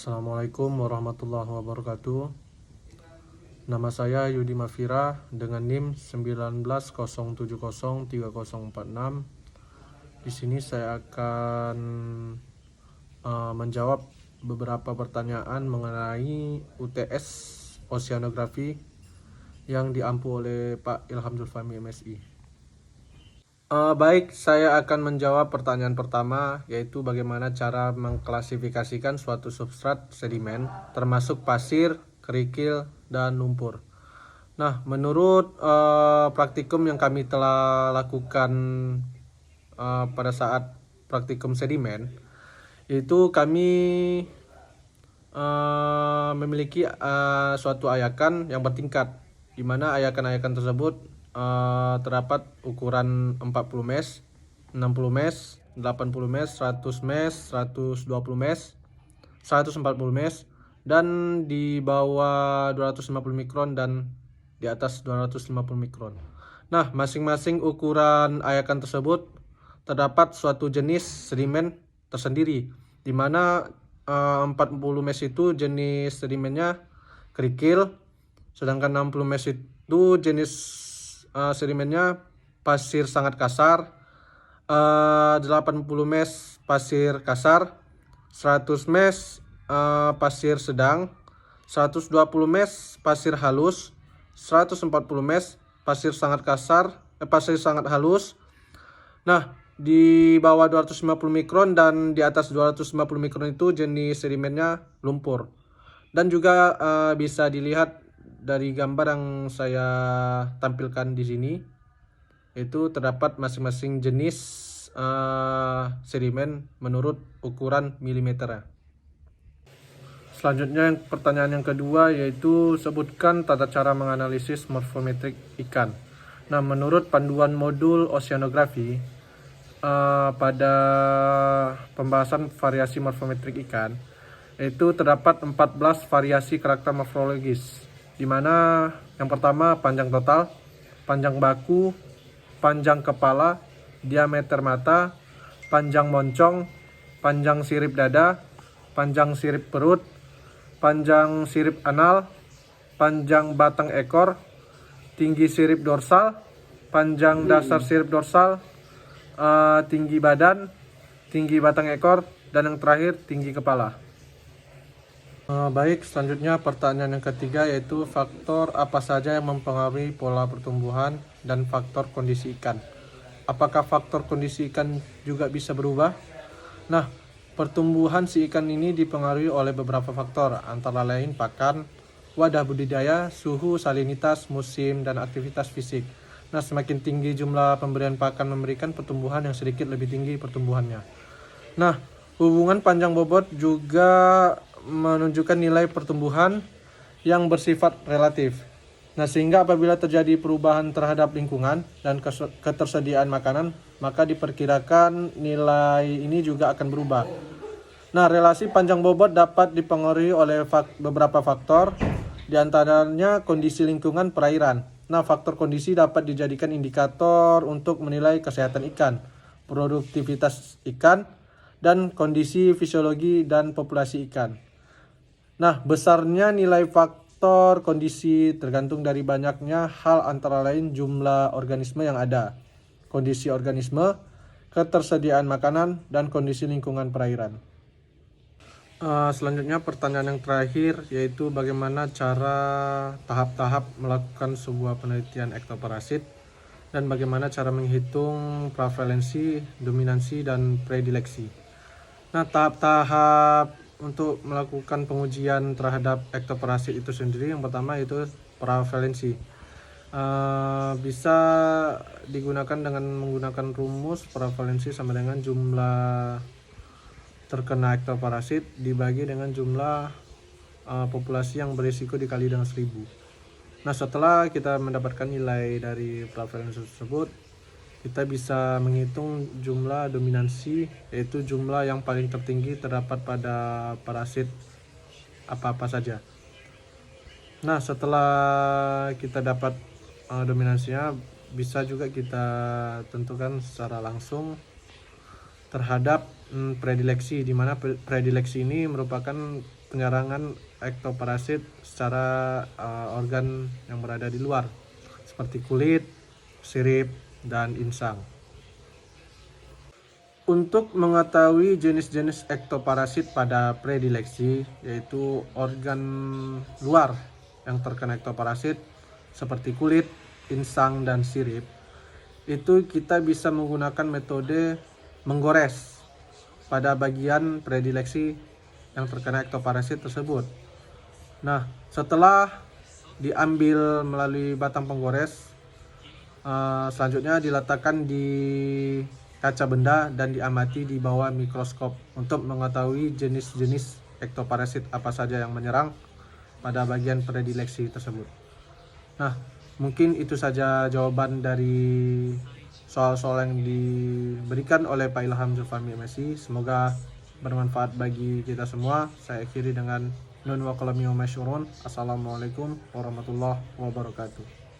Assalamualaikum warahmatullahi wabarakatuh. Nama saya Yudi Mafira dengan NIM 1907030446. Di sini saya akan menjawab beberapa pertanyaan mengenai UTS Oceanografi yang diampu oleh Pak Ilham Zulfami MSI. Baik, saya akan menjawab pertanyaan pertama, yaitu bagaimana cara mengklasifikasikan suatu substrat sedimen, termasuk pasir, kerikil, dan lumpur. Nah, menurut praktikum yang kami telah lakukan pada saat praktikum sedimen, itu kami memiliki suatu ayakan yang bertingkat, di mana ayakan-ayakan tersebut terdapat ukuran 40 mesh, 60 mesh, 80 mesh, 100 mesh, 120 mesh, 140 mesh, dan di bawah 250 mikron dan di atas 250 mikron. Nah, masing-masing ukuran ayakan tersebut terdapat suatu jenis sedimen tersendiri, di mana 40 mesh itu jenis sedimennya kerikil, sedangkan 60 mesh itu jenis sedimennya pasir sangat kasar, 80 mesh pasir kasar, 100 mesh pasir sedang, 120 mesh pasir halus, 140 mesh pasir sangat kasar, pasir sangat halus. Nah, di bawah 250 mikron dan di atas 250 mikron itu jenis sedimennya lumpur. Dan juga bisa dilihat dari gambar yang saya tampilkan di sini, itu terdapat masing-masing jenis sedimen menurut ukuran milimeter. Selanjutnya pertanyaan yang kedua, yaitu sebutkan tata cara menganalisis morfometrik ikan. Nah, menurut panduan modul oceanografi pada pembahasan variasi morfometrik ikan, itu terdapat 14 variasi karakter morfologis, di mana yang pertama panjang total, panjang baku, panjang kepala, diameter mata, panjang moncong, panjang sirip dada, panjang sirip perut, panjang sirip anal, panjang batang ekor, tinggi sirip dorsal, panjang dasar sirip dorsal, tinggi badan, tinggi batang ekor, dan yang terakhir tinggi kepala. Baik, selanjutnya pertanyaan yang ketiga, yaitu faktor apa saja yang mempengaruhi pola pertumbuhan dan faktor kondisi ikan. Apakah faktor kondisi ikan juga bisa berubah? Nah, pertumbuhan si ikan ini dipengaruhi oleh beberapa faktor, antara lain pakan, wadah budidaya, suhu, salinitas, musim, dan aktivitas fisik. Nah, semakin tinggi jumlah pemberian pakan memberikan pertumbuhan yang sedikit lebih tinggi pertumbuhannya. Nah, hubungan panjang bobot juga menunjukkan nilai pertumbuhan yang bersifat relatif. Nah, sehingga apabila terjadi perubahan terhadap lingkungan dan ketersediaan makanan, maka diperkirakan nilai ini juga akan berubah. Nah, relasi panjang bobot dapat dipengaruhi oleh beberapa faktor, di antaranya kondisi lingkungan perairan. Nah, faktor kondisi dapat dijadikan indikator untuk menilai kesehatan ikan, produktivitas ikan, dan kondisi fisiologi dan populasi ikan. Nah, besarnya nilai faktor kondisi tergantung dari banyaknya hal, antara lain jumlah organisme yang ada, kondisi organisme, ketersediaan makanan, dan kondisi lingkungan perairan. Selanjutnya pertanyaan yang terakhir, yaitu bagaimana cara tahap-tahap melakukan sebuah penelitian ektoparasit dan bagaimana cara menghitung prevalensi, dominansi, dan predileksi. Nah, tahap-tahap untuk melakukan pengujian terhadap ektoparasit itu sendiri, yang pertama itu prevalensi. Bisa digunakan dengan menggunakan rumus prevalensi sama dengan jumlah terkena ektoparasit dibagi dengan jumlah populasi yang berisiko dikali dengan 1000. Nah, setelah kita mendapatkan nilai dari prevalensi tersebut, kita bisa menghitung jumlah dominansi, yaitu jumlah yang paling tertinggi terdapat pada parasit apa-apa saja. Nah, setelah kita dapat dominansinya, bisa juga kita tentukan secara langsung terhadap predileksi, di mana predileksi ini merupakan penyerangan ektoparasit secara organ yang berada di luar seperti kulit, sirip, dan insang. Untuk mengetahui jenis-jenis ektoparasit pada predileksi, yaitu organ luar yang terkena ektoparasit seperti kulit, insang, dan sirip, itu kita bisa menggunakan metode menggores pada bagian predileksi yang terkena ektoparasit tersebut. Nah, setelah diambil melalui batang penggores, selanjutnya diletakkan di kaca benda dan diamati di bawah mikroskop untuk mengetahui jenis-jenis ektoparasit apa saja yang menyerang pada bagian predileksi tersebut. Nah, mungkin itu saja jawaban dari soal-soal yang diberikan oleh Pak Ilham Zulfahmi MSI. Semoga bermanfaat bagi kita semua. Saya akhiri dengan nun wa qalam yawma yashurun. Assalamualaikum warahmatullahi wabarakatuh.